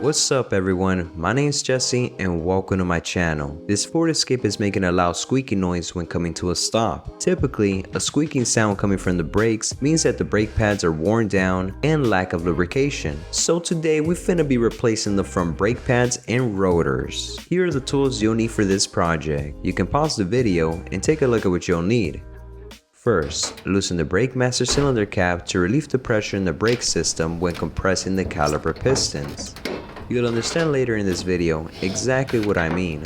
What's up everyone, my name is Jesse and welcome to my channel. This Ford Escape is making a loud squeaking noise when coming to a stop. Typically, a squeaking sound coming from the brakes means that the brake pads are worn down and lack of lubrication. So today we finna be replacing the front brake pads and rotors. Here are the tools you'll need for this project. You can pause the video and take a look at what you'll need. First, loosen the brake master cylinder cap to relieve the pressure in the brake system when compressing the caliper pistons. You'll understand later in this video exactly what I mean.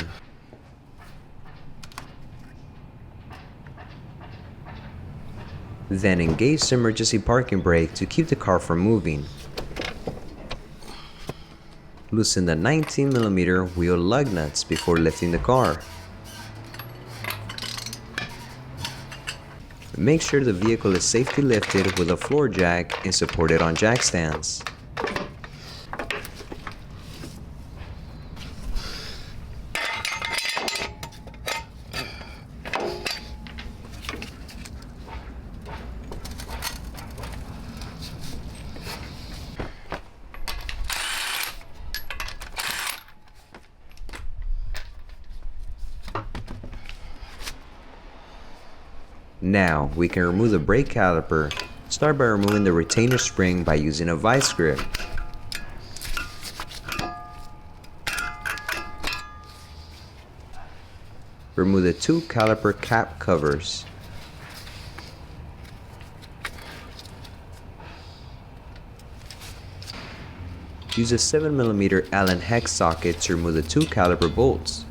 Then engage the emergency parking brake to keep the car from moving. Loosen the 19mm wheel lug nuts before lifting the car. Make sure the vehicle is safely lifted with a floor jack and supported on jack stands. Now we can remove the brake caliper. Start by removing the retainer spring by using a vice grip. Remove the two caliper cap covers. Use a 7mm Allen hex socket to remove the two caliper bolts.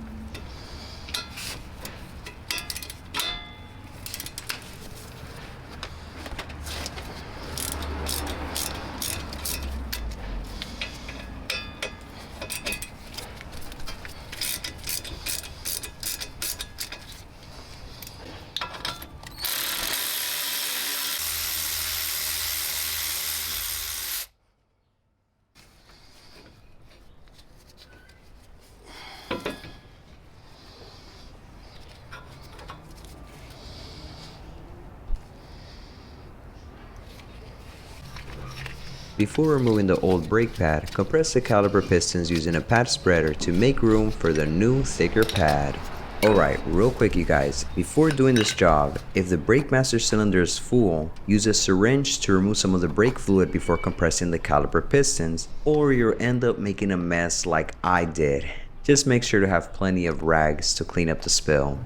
Before removing the old brake pad, compress the caliper pistons using a pad spreader to make room for the new thicker pad. Alright, real quick you guys, before doing this job, if the brake master cylinder is full, use a syringe to remove some of the brake fluid before compressing the caliper pistons, or you'll end up making a mess like I did. Just make sure to have plenty of rags to clean up the spill.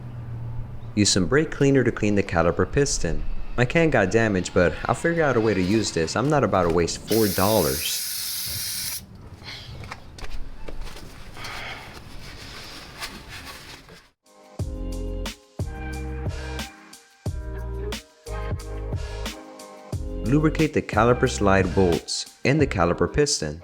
Use some brake cleaner to clean the caliper piston. My can got damaged, but I'll figure out a way to use this. I'm not about to waste $4. Lubricate the caliper slide bolts and the caliper piston.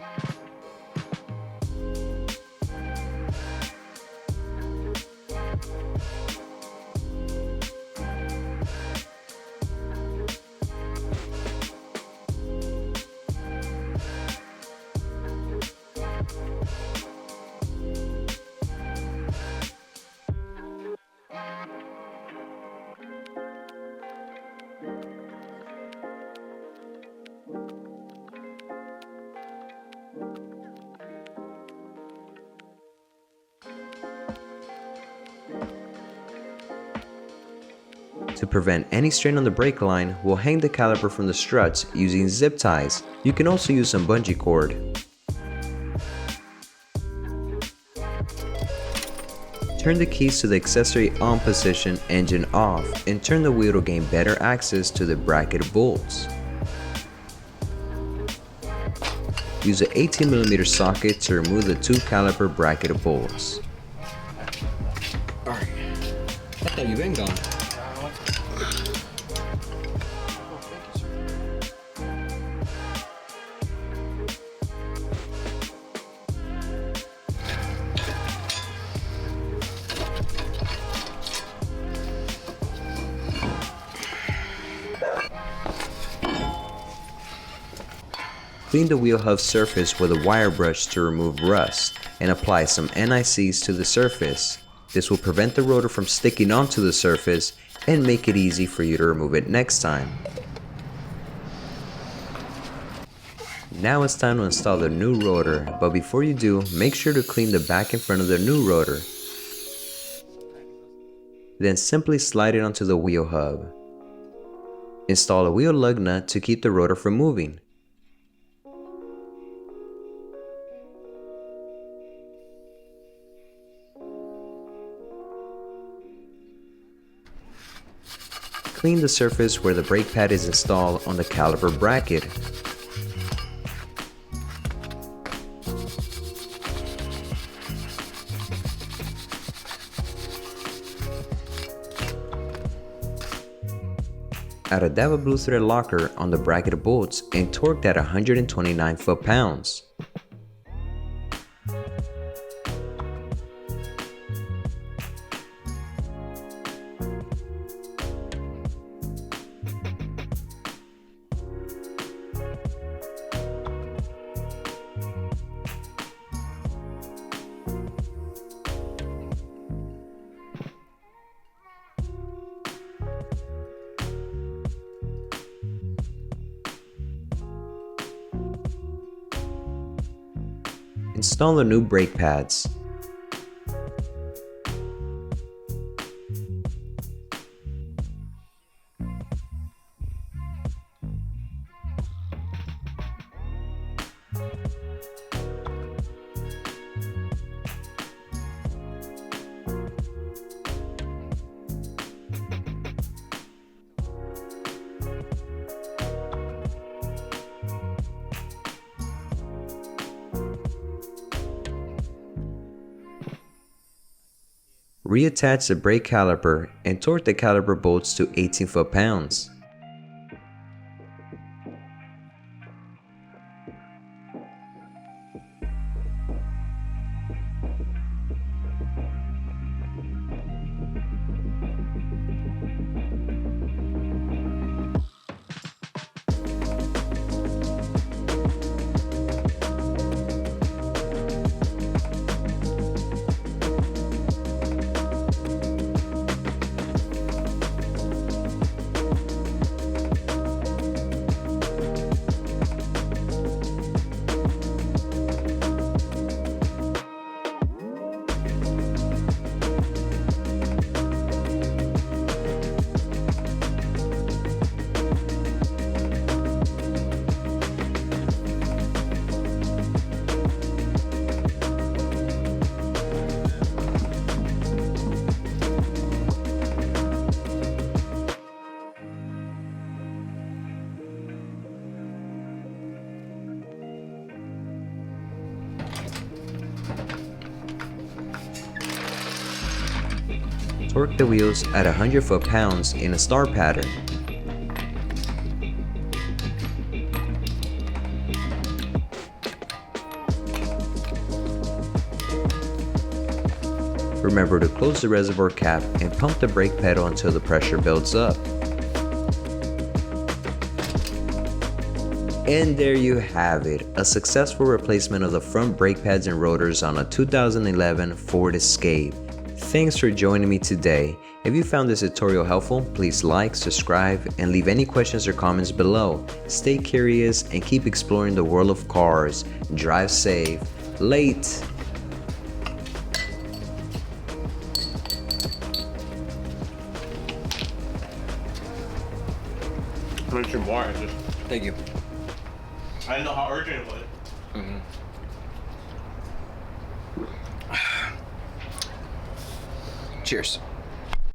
To prevent any strain on the brake line, we'll hang the caliper from the struts using zip ties. You can also use some bungee cord. Turn the keys to the accessory on position, engine off, and turn the wheel to gain better access to the bracket bolts. Use an 18mm socket to remove the two caliper bracket bolts. Alright, I thought you've been gone. Clean the wheel hub surface with a wire brush to remove rust and apply some NICs to the surface. This will prevent the rotor from sticking onto the surface and make it easy for you to remove it next time. Now it's time to install the new rotor, but before you do, make sure to clean the back and front of the new rotor. Then simply slide it onto the wheel hub. Install a wheel lug nut to keep the rotor from moving. Clean the surface where the brake pad is installed on the caliper bracket. Add a dab of blue thread locker on the bracket bolts and torqued at 129 foot-pounds. Install the new brake pads. Reattach the brake caliper and torque the caliper bolts to 18 foot-pounds. Torque the wheels at 100 foot-pounds in a star pattern. Remember to close the reservoir cap and pump the brake pedal until the pressure builds up. And there you have it, a successful replacement of the front brake pads and rotors on a 2011 Ford Escape. Thanks for joining me today. If you found this tutorial helpful, please like, subscribe, and leave any questions or comments below. Stay curious and keep exploring the world of cars. Drive safe. Late. I mentioned more. Thank you. I didn't know how urgent it was. Cheers.